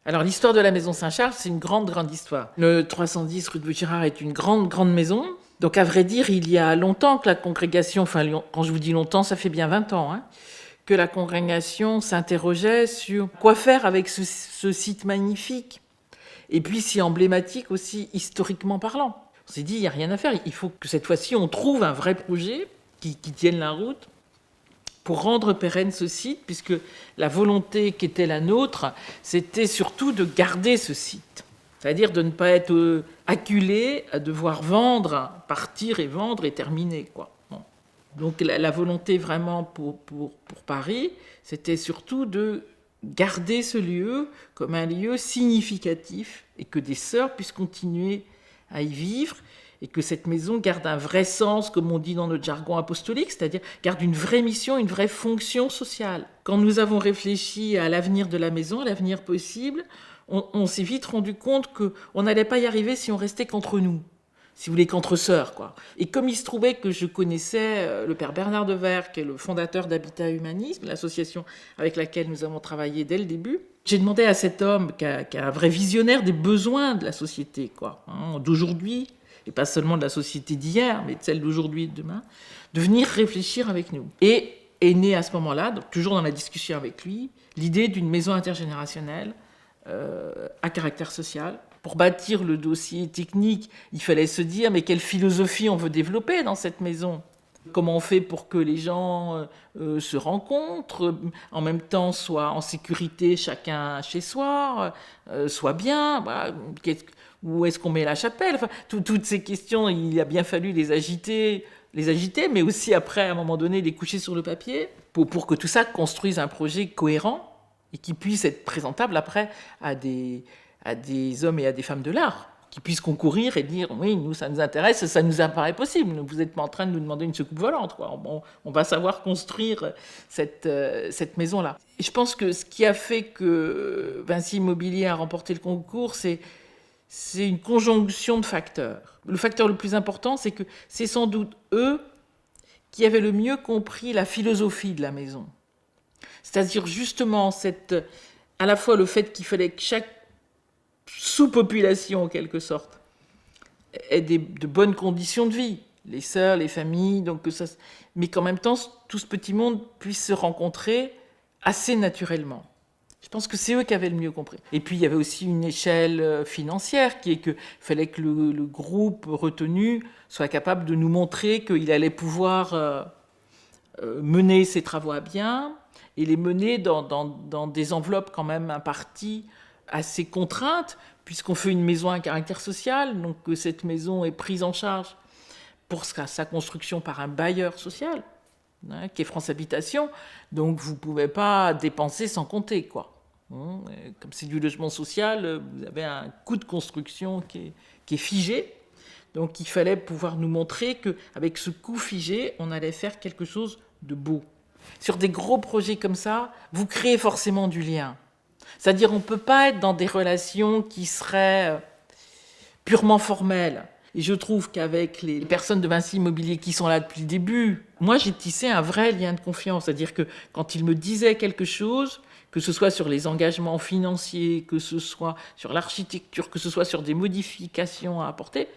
Alors, l'histoire de la maison Saint-Charles, c'est une grande, grande histoire. Le 310 rue de Vaugirard est une grande, grande maison. Donc, à vrai dire, il y a longtemps que la congrégation, enfin, quand je vous dis longtemps, ça fait bien 20 ans, hein, que la congrégation s'interrogeait sur quoi faire avec ce site magnifique, et puis si emblématique aussi, historiquement parlant. On s'est dit, il n'y a rien à faire, il faut que cette fois-ci, on trouve un vrai projet qui tienne la route, pour rendre pérenne ce site, puisque la volonté qui était la nôtre, c'était surtout de garder ce site. C'est-à-dire de ne pas être acculé à devoir vendre, partir et vendre et terminer, quoi. Bon. Donc la volonté vraiment pour Paris, c'était surtout de garder ce lieu comme un lieu significatif et que des sœurs puissent continuer à y vivre et que cette maison garde un vrai sens, comme on dit dans notre jargon apostolique, c'est-à-dire garde une vraie mission, une vraie fonction sociale. Quand nous avons réfléchi à l'avenir de la maison, à l'avenir possible, on s'est vite rendu compte qu'on n'allait pas y arriver si on restait qu'entre nous, si vous voulez, qu'entre sœurs, quoi. Et comme il se trouvait que je connaissais le père Bernard Devers, qui est le fondateur d'Habitat Humanisme, l'association avec laquelle nous avons travaillé dès le début, j'ai demandé à cet homme, qui est un vrai visionnaire des besoins de la société, quoi, hein, d'aujourd'hui, et pas seulement de la société d'hier, mais de celle d'aujourd'hui et de demain, de venir réfléchir avec nous. Et est née à ce moment-là, donc toujours dans la discussion avec lui, l'idée d'une maison intergénérationnelle à caractère social. Pour bâtir le dossier technique, il fallait se dire, mais quelle philosophie on veut développer dans cette maison ? Comment on fait pour que les gens se rencontrent, en même temps soient en sécurité chacun chez soi, soient bien, voilà, où est-ce qu'on met la chapelle, enfin, toutes ces questions, il a bien fallu les agiter, mais aussi après, à un moment donné, les coucher sur le papier, pour que tout ça construise un projet cohérent et qui puisse être présentable après à des hommes et à des femmes de l'art, qui puissent concourir et dire oui, nous ça nous intéresse, ça nous apparaît possible. Vous n'êtes pas en train de nous demander une soucoupe volante, quoi. On va savoir construire cette maison-là. Et je pense que ce qui a fait que Vinci Immobilier a remporté le concours, c'est une conjonction de facteurs. Le facteur le plus important, c'est que c'est sans doute eux qui avaient le mieux compris la philosophie de la maison. C'est-à-dire justement à la fois le fait qu'il fallait que chaque sous-population en quelque sorte ait de bonnes conditions de vie, les sœurs, les familles, mais qu'en même temps tout ce petit monde puisse se rencontrer assez naturellement. Je pense que c'est eux qui avaient le mieux compris. Et puis il y avait aussi une échelle financière qui est qu'il fallait que le groupe retenu soit capable de nous montrer qu'il allait pouvoir mener ses travaux à bien et les mener dans des enveloppes quand même imparties assez contraintes, puisqu'on fait une maison à caractère social, donc que cette maison est prise en charge pour sa construction par un bailleur social, hein, qui est France Habitation, donc vous ne pouvez pas dépenser sans compter, quoi. Comme c'est du logement social, vous avez un coût de construction qui est figé, donc il fallait pouvoir nous montrer qu'avec ce coût figé, on allait faire quelque chose de beau. Sur des gros projets comme ça, vous créez forcément du lien. C'est-à-dire on ne peut pas être dans des relations qui seraient purement formelles. Et je trouve qu'avec les personnes de Vinci Immobilier qui sont là depuis le début, moi j'ai tissé un vrai lien de confiance. C'est-à-dire que quand ils me disaient quelque chose, que ce soit sur les engagements financiers, que ce soit sur l'architecture, que ce soit sur des modifications à apporter,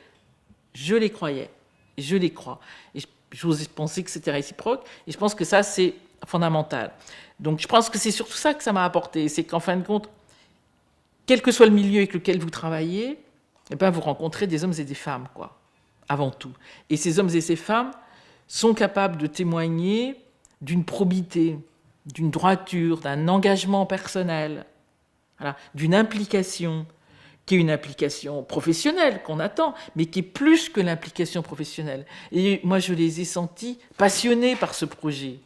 je les croyais. Et je les crois. Et j'ose penser que c'était réciproque. Et je pense que ça, c'est fondamental. Donc je pense que c'est surtout ça que ça m'a apporté. C'est qu'en fin de compte, quel que soit le milieu avec lequel vous travaillez, eh ben, vous rencontrez des hommes et des femmes, quoi, avant tout. Et ces hommes et ces femmes sont capables de témoigner d'une probité, d'une droiture, d'un engagement personnel, voilà, d'une implication, qui est une implication professionnelle qu'on attend, mais qui est plus que l'implication professionnelle. Et moi, je les ai sentis passionnés par ce projet.